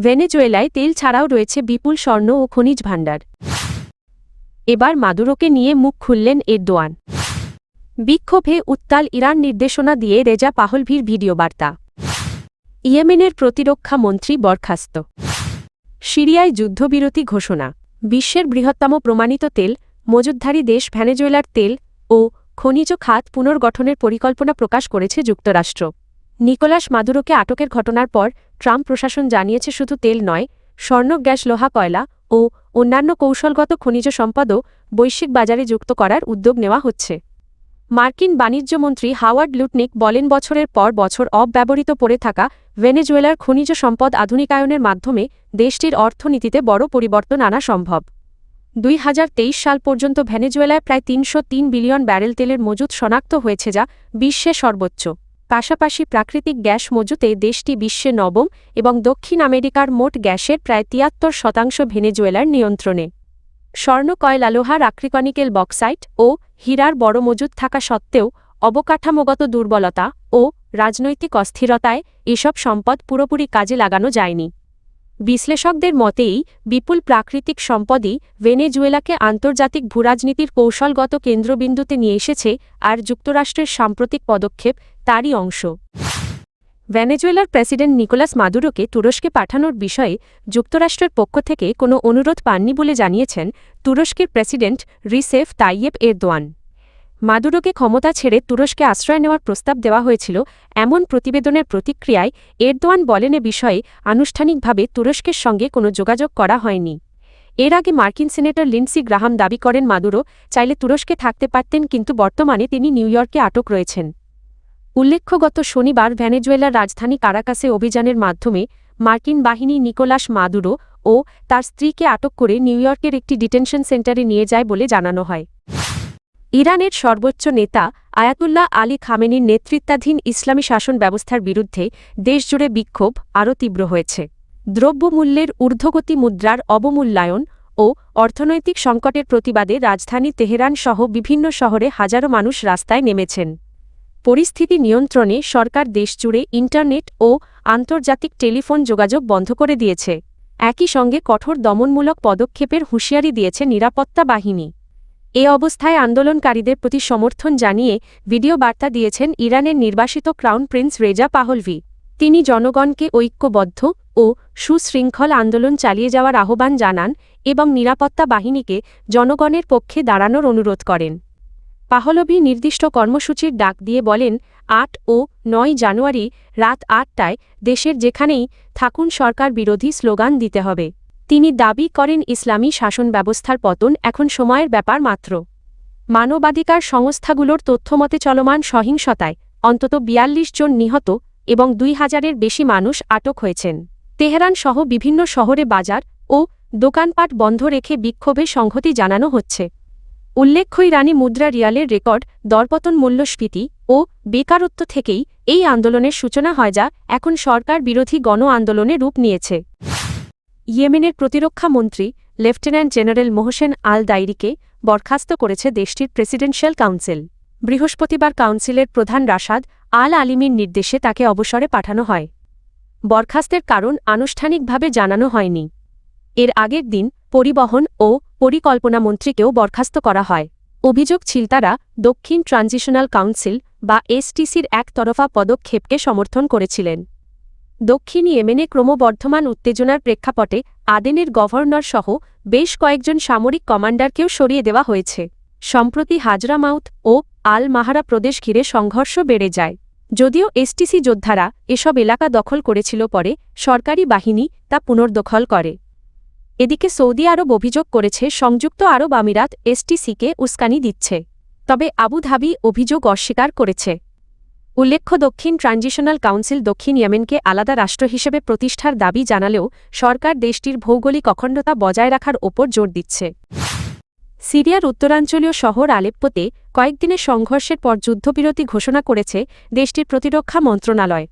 ভেনেজুয়েলায় তেল ছাড়াও রয়েছে বিপুল স্বর্ণ ও খনিজ ভাণ্ডার। এবার মাদুরোকে নিয়ে মুখ খুললেন এরদোয়ান। বিক্ষোভে উত্তাল ইরান, নির্দেশনা দিয়ে রেজা পাহলভির ভিডিও বার্তা। ইয়েমেনের প্রতিরক্ষা মন্ত্রী বরখাস্ত। সিরিয়ায় যুদ্ধবিরতি ঘোষণা। বিশ্বের বৃহত্তম প্রমাণিত তেল মজুতধারী দেশ ভেনেজুয়েলার তেল ও খনিজ খাত পুনর্গঠনের পরিকল্পনা প্রকাশ করেছে যুক্তরাষ্ট্র। নিকোলাস মাদুরোকে আটকের ঘটনার পর ট্রাম্প প্রশাসন জানিয়েছে, শুধু তেল নয়, স্বর্ণ, গ্যাস, লোহা, কয়লা ও অন্যান্য কৌশলগত খনিজ সম্পদও বৈশ্বিক বাজারে যুক্ত করার উদ্যোগ নেওয়া হচ্ছে। মার্কিন বাণিজ্যমন্ত্রী হাওয়ার্ড লুটনিক বলেন, বছরের পর বছর অব্যবহৃত পড়ে থাকা ভেনেজুয়েলার খনিজ সম্পদ আধুনিকায়নের মাধ্যমে দেশটির অর্থনীতিতে বড় পরিবর্তন আনা সম্ভব। 2023 সাল পর্যন্ত ভেনেজুয়েলায় প্রায় 303 বিলিয়ন ব্যারেল তেলের মজুত শনাক্ত হয়েছে, যা বিশ্বে সর্বোচ্চ। পাশাপাশি প্রাকৃতিক গ্যাস মজুতে দেশটি বিশ্বে নবম এবং দক্ষিণ আমেরিকার মোট গ্যাসের প্রায় 73% ভেনেজুয়েলার নিয়ন্ত্রণে। স্বর্ণ, কয়লা, লোহা, আক্রিকনিকেল, বক্সাইট ও হীরার বড় মজুত থাকা সত্ত্বেও অবকাঠামোগত দুর্বলতা ও রাজনৈতিক অস্থিরতায় এসব সম্পদ পুরোপুরি কাজে লাগানো যায়নি। বিশ্লেষকদের মতেই বিপুল প্রাকৃতিক সম্পদই ভেনেজুয়েলাকে আন্তর্জাতিক ভূরাজনীতির কৌশলগত কেন্দ্রবিন্দুতে নিয়ে এসেছে, আর যুক্তরাষ্ট্রের সাম্প্রতিক পদক্ষেপ তারই অংশ। ভেনেজুয়েলার প্রেসিডেন্ট নিকোলাস মাদুরোকে তুরস্কে পাঠানোর বিষয়ে যুক্তরাষ্ট্রের পক্ষ থেকে কোনো অনুরোধ পাননি বলে জানিয়েছেন তুরস্কের প্রেসিডেন্ট রিসেপ তাইয়েপ এরদোয়ান। মাদুরোকে ক্ষমতা ছেড়ে তুরস্কে আশ্রয় নেওয়ার প্রস্তাব দেওয়া হয়েছিল, এমন প্রতিবেদনের প্রতিক্রিয়ায় এরদোয়ান বলেন, এ বিষয়ে আনুষ্ঠানিকভাবে তুরস্কের সঙ্গে কোনো যোগাযোগ করা হয়নি। এর আগে মার্কিন সিনেটর লিন্ডসি গ্রাহাম দাবি করেন, মাদুরো চাইলে তুরস্কে থাকতে পারতেন, কিন্তু বর্তমানে তিনি নিউ ইয়র্কে আটক রয়েছেন। উল্লেখ্য, গত শনিবার ভেনেজুয়েলার রাজধানী কারাকাসে অভিযানের মাধ্যমে মার্কিন বাহিনী নিকোলাস মাদুরো ও তার স্ত্রীকে আটক করে নিউ ইয়র্কের একটি ডিটেনশন সেন্টারে নিয়ে যায় বলে জানানো হয়। ইরানের সর্বোচ্চ নেতা আয়াতুল্লাহ আলী খামেনির নেতৃত্বাধীন ইসলামী শাসন ব্যবস্থার বিরুদ্ধে দেশজুড়ে বিক্ষোভ আরও তীব্র হয়েছে। দ্রব্যমূল্যের ঊর্ধ্বগতি, মুদ্রার অবমূল্যায়ন ও অর্থনৈতিক সংকটের প্রতিবাদে রাজধানী তেহরান সহ বিভিন্ন শহরে হাজারো মানুষ রাস্তায় নেমেছেন। পরিস্থিতি নিয়ন্ত্রণে সরকার দেশজুড়ে ইন্টারনেট ও আন্তর্জাতিক টেলিফোন যোগাযোগ বন্ধ করে দিয়েছে। একই সঙ্গে কঠোর দমনমূলক পদক্ষেপের হুঁশিয়ারি দিয়েছে নিরাপত্তা বাহিনী। এ অবস্থায় আন্দোলনকারীদের প্রতি সমর্থন জানিয়ে ভিডিও বার্তা দিয়েছেন ইরানের নির্বাসিত ক্রাউন প্রিন্স রেজা পাহলভি। তিনি জনগণকে ঐক্যবদ্ধ ও সুশৃঙ্খল আন্দোলন চালিয়ে যাওয়ার আহ্বান জানান এবং নিরাপত্তা বাহিনীকে জনগণের পক্ষে দাঁড়ানোর অনুরোধ করেন। পাহলভি নির্দিষ্ট কর্মসূচির ডাক দিয়ে বলেন, 8 ও 9 জানুয়ারি রাত 8টায় দেশের যেখানেই থাকুন সরকার বিরোধী স্লোগান দিতে হবে। তিনি দাবি করেন, ইসলামী শাসন ব্যবস্থার পতন এখন সময়ের ব্যাপার মাত্র। মানবাধিকার সংস্থাগুলোর তথ্যমতে চলমান সহিংসতায় অন্তত 42 জন নিহত এবং 2000-এর বেশি মানুষ আটক হয়েছেন। তেহরান সহ বিভিন্ন শহরে বাজার ও দোকানপাট বন্ধ রেখে বিক্ষোভে সংহতি জানানো হচ্ছে। উল্লেখ্য, ইরানি মুদ্রা রিয়ালের রেকর্ড দরপতন, মূল্যস্ফীতি ও বেকারত্ব থেকেই এই আন্দোলনের সূচনা হয়, যা এখন সরকার বিরোধী গণ আন্দোলনে রূপ নিয়েছে। ইয়েমেনের প্রতিরক্ষা মন্ত্রী লেফটেন্যান্ট জেনারেল মোহসেন আল দাইরিকে বরখাস্ত করেছে দেশটির প্রেসিডেন্সিয়াল কাউন্সিল। বৃহস্পতিবার কাউন্সিলের প্রধান রাশাদ আল আলিমির নির্দেশে তাকে অবসরে পাঠানো হয়। বরখাস্তের কারণ আনুষ্ঠানিকভাবে জানানো হয়নি। এর আগের দিন পরিবহন ও পরিকল্পনা মন্ত্রীকেও বরখাস্ত করা হয়। অভিযোগ ছিল, তারা দক্ষিণ ট্রানজিশনাল কাউন্সিল বা এসটিসির একতরফা পদক্ষেপকে সমর্থন করেছিলেন। দক্ষিণ ইয়েমেনে ক্রমবর্ধমান উত্তেজনার প্রেক্ষাপটে আদেনের গভর্নর সহ বেশ কয়েকজন সামরিক কমান্ডারকেও সরিয়ে দেওয়া হয়েছে। সম্প্রতি হাজরামাউত ও আল মাহারা প্রদেশ ঘিরে সংঘর্ষ বেড়ে যায়। যদিও এসটিসি যোদ্ধারা এসব এলাকা দখল করেছিল, পরে সরকারি বাহিনী তা পুনর্দখল করে। এদিকে সৌদি আরব অভিযোগ করেছে সংযুক্ত আরব আমিরাত এসটিসিকে উস্কানি দিচ্ছে, তবে আবু ধাবি অভিযোগ অস্বীকার করেছে। উল্লেখ্য, দক্ষিণ ট্রানজিশনাল কাউন্সিল দক্ষিণ ইয়েমেনকে আলাদা রাষ্ট্র হিসেবে প্রতিষ্ঠার দাবি জানালেও সরকার দেশটির ভৌগোলিক অখণ্ডতা বজায় রাখার ওপর জোর দিচ্ছে। সিরিয়ার উত্তরাঞ্চলীয় শহর আলেপ্পোতে কয়েকদিনের সংঘর্ষের পর যুদ্ধবিরতি ঘোষণা করেছে দেশটির প্রতিরক্ষা মন্ত্রণালয়।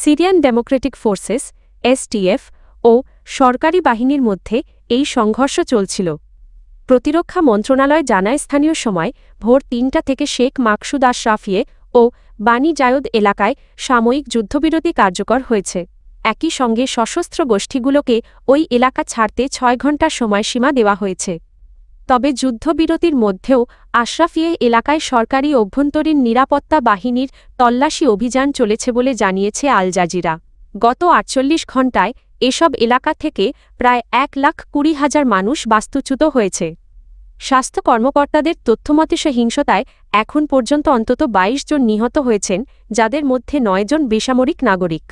সিরিয়ান ডেমোক্রেটিক ফোর্সেস এসডিএফ ও সরকারি বাহিনীর মধ্যে এই সংঘর্ষ চলছিল। প্রতিরক্ষা মন্ত্রণালয় জানায়, স্থানীয় সময় ভোর 3টা থেকে শেখ মাকসুদ আশরাফিয়ে ও বানি জায়দ এলাকায় সাময়িক যুদ্ধবিরতি কার্যকর হয়েছে। একই সঙ্গে সশস্ত্র গোষ্ঠীগুলোকে ওই এলাকা ছাড়তে 6 ঘণ্টার সময়সীমা দেওয়া হয়েছে। তবে যুদ্ধবিরতির মধ্যেও আশরাফিয়ে এলাকায় সরকারি অভ্যন্তরীণ নিরাপত্তা বাহিনীর তল্লাশি অভিযান চলেছে বলে জানিয়েছে আল জাজিরা। গত 48 ঘণ্টায় এসব এলাকা থেকে প্রায় 1,20,000 মানুষ বাস্তুচ্যুত হয়েছে। স্বাস্থ্য কর্মকর্তাদের তথ্যমতে সহিংসতায় এখন পর্যন্ত অন্তত 22 জন নিহত হয়েছেন, যাদের মধ্যে 9 জন বেসামরিক নাগরিক।